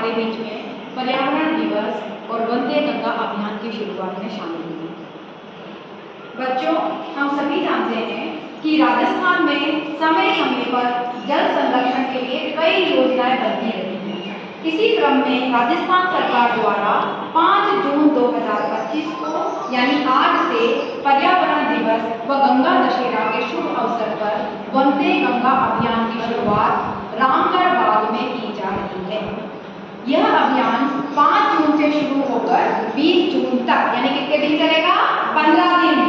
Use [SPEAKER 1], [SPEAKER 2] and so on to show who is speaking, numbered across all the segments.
[SPEAKER 1] हमारे बीच में पर्यावरण दिवस और वंदे गंगा अभियान की शुरुआत में शामिल हुई। बच्चों, हम सभी जानते हैं कि राजस्थान में समय समय पर जल संरक्षण के लिए कई योजनाएं बनती रही हैं। इसी क्रम में राजस्थान सरकार द्वारा 5 जून 2025 को यानी आज से पर्यावरण दिवस व गंगा दशहरा के शुभ अवसर पर वंदे गंगा अभियान की शुरुआत रामगढ़ बाग में की जा रही है। यह अभियान 5 जून से शुरू होकर 20 जून तक यानी कितने दिन चलेगा? 15 दिन।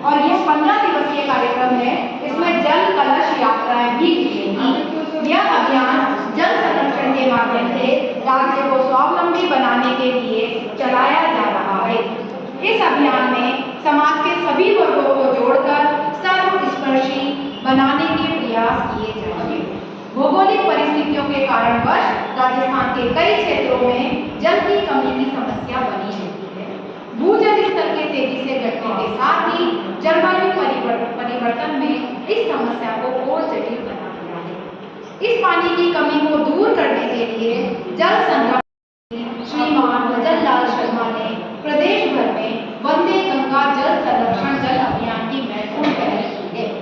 [SPEAKER 1] और यह 15 दिवसीय कार्यक्रम है। इसमें जल कलश यात्राएं भी चलेंगी। यह अभियान जल संरक्षण के माध्यम से राज्य को स्वावलंबी बनाने के लिए चलाया जा रहा है। इस अभियान में समाज के सभी वर्गों को जोड़कर सर्वस्पर्शी बनाने के प्रयास किए जाएंगे। भौगोलिक परिस्थितियों के कारणवश राजस्थान के कई क्षेत्रों में जल की कमी की समस्या बनी रहती है। भूजल स्तर के तेजी से घटने के साथ ही जलवायु परिवर्तन में इस समस्या को और जटिल बना दिया है। इस पानी की कमी को दूर करने के लिए जल संरक्षण श्रीमान भजन लाल शर्मा ने प्रदेश भर में वंदे गंगा जल संरक्षण जल अभियान की महत्वपूर्ण पहल की है।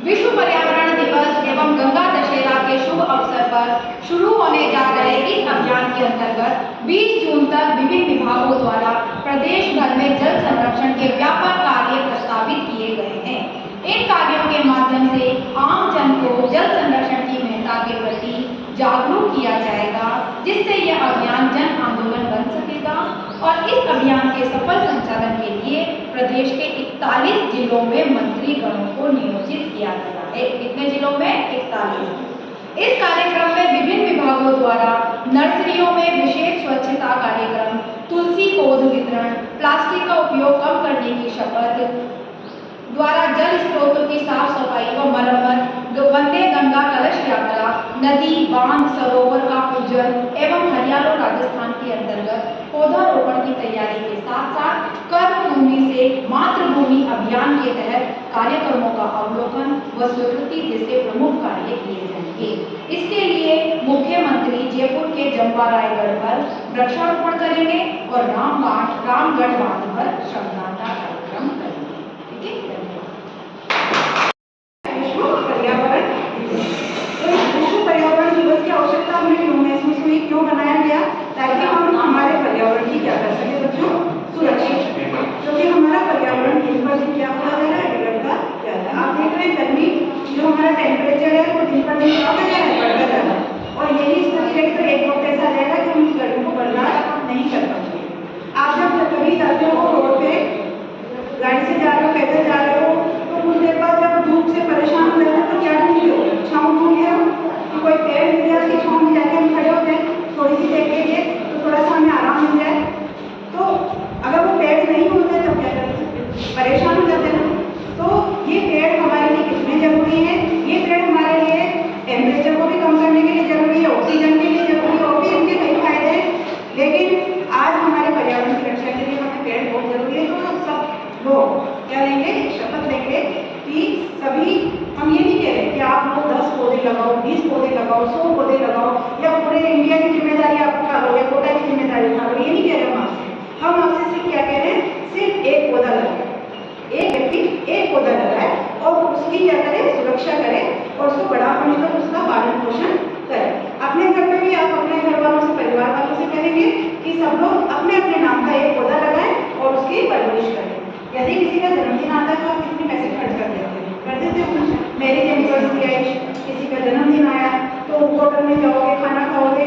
[SPEAKER 1] विश्व पर्यावरण दिवस एवं गंगा दशहरा के शुभ अवसर पर शुरू होने जा रहे इस अभियान के अंतर्गत 20 जून तक विभिन्न विभागों द्वारा प्रदेश भर में जल संरक्षण के व्यापक कार्य प्रस्तावित किए गए हैं। इन कार्यों के माध्यम से आम जन को जल संरक्षण की महत्ता के प्रति जागरूक किया जाएगा, जिससे यह अभियान जन आंदोलन बन सकेगा। और इस अभियान के सफल संचालन के लिए प्रदेश के 41 जिलों में मंत्रीगणों को नियोजित किया गया है। कितने जिलों में? 41। इस कार्यक्रम में विभिन्न विभागों द्वारा नर्सरियों में विशेष स्वच्छता कार्यक्रम, तुलसी पौध वितरण, प्लास्टिक का उपयोग कम करने की शपथ द्वारा जल स्रोतों की साफ सफाई व मरम्मत, वंदे गंगा कलश यात्रा, नदी, बांध, सरोवर का पूजन एवं हरियालो राजस्थान के अंतर्गत पौधारोपण की तैयारी के साथ साथ कर्मभूमि से मातृभूमि अभियान के तहत कार्यक्रमों का अवलोकन व स्वीकृति जैसे प्रमुख कार्य किए जाएंगे। इसके लिए मुख्यमंत्री जयपुर के जम्वा रायगढ़ पर वृक्षारोपण करेंगे और रामगढ़ बांध पर श्रमदान कार्यक्रम करेंगे।
[SPEAKER 2] क्यों बनाया गया? ताकि हम हमारे पर्यावरण की क्या कर सके बच्चों? सुरक्षित। क्योंकि हमारा पर्यावरण दिन पर दिन क्या होता जा रहा है? बिगड़ता जा रहा है। आप देख रहे हैं गर्मी जो हमारा टेम्परेचर है वो दिन पर दिन क्या होता जा रहा है? बढ़ता जा रहा है। और यही स्थिति रहेगी तो एक वक्त ऐसा रहेगा कि हम इस गर्मी को बर्दाश्त नहीं कर पाएंगे। आप जब कभी जाते हो रोड पे, गाड़ी से जा रहे हो, पैदल जा रहे हो, तो कुछ देर बाद जब धूप से परेशान हो जाते हो तो क्या ढूंढते हो? छाँव ढूंढते हो कि कोई पेड़ मिल जाए, उसकी छाँव में जाके हम खड़े हो जाए, थोड़ी सी देख लीजिए तो थोड़ा सा हमें आराम मिल जाए। तो अगर वो पेड़ नहीं होते तब क्या करते? परेशान हो जाते हैं। तो ये पेड़ हमारे लिए कितने जरूरी है? ये पेड़ हमारे लिए टेम्परेचर को भी कम करने के लिए जरूरी है, ऑक्सीजन के लिए जरूरी है, और भी इनके कई फायदे हैं। लेकिन आज हमारे पर्यावरण की रक्षा के लिए हमें पेड़ बहुत जरूरी है। तो सब लोग क्या लेंगे? शपथ लेंगे कि सभी, हम ये नहीं कह रहे कि आप लोग 10 पौधे लगाओ, 20 पौधे लगाओ, 100 पौधे लगाओ, या पूरे इंडिया की जिम्मेदारी आप उठा लो या कोटा की जिम्मेदारी उठा लो, ये नहीं कह रहे हम आपसे। हम आपसे सिर्फ क्या कह रहे हैं? सिर्फ एक पौधा लगाए, एक व्यक्ति एक पौधा लगाए और उसकी क्या करे? सुरक्षा करे और उसको बड़ा होने तक उसका पालन पोषण करें। अपने घर में भी आप अपने घर वालों से, परिवार वालों से कहेंगे कि सब लोग अपने अपने नाम का एक पौधा लगाएं और उसकी परवरिश करें। यदि किसी का जन्मदिन आता है तो आप कितने पैसे खर्च कर देते हैं? कर देते हो। मैरिज एनिवर्सरी आई, किसी का जन्मदिन आया तो होटल में जाओगे, खाना खाओगे,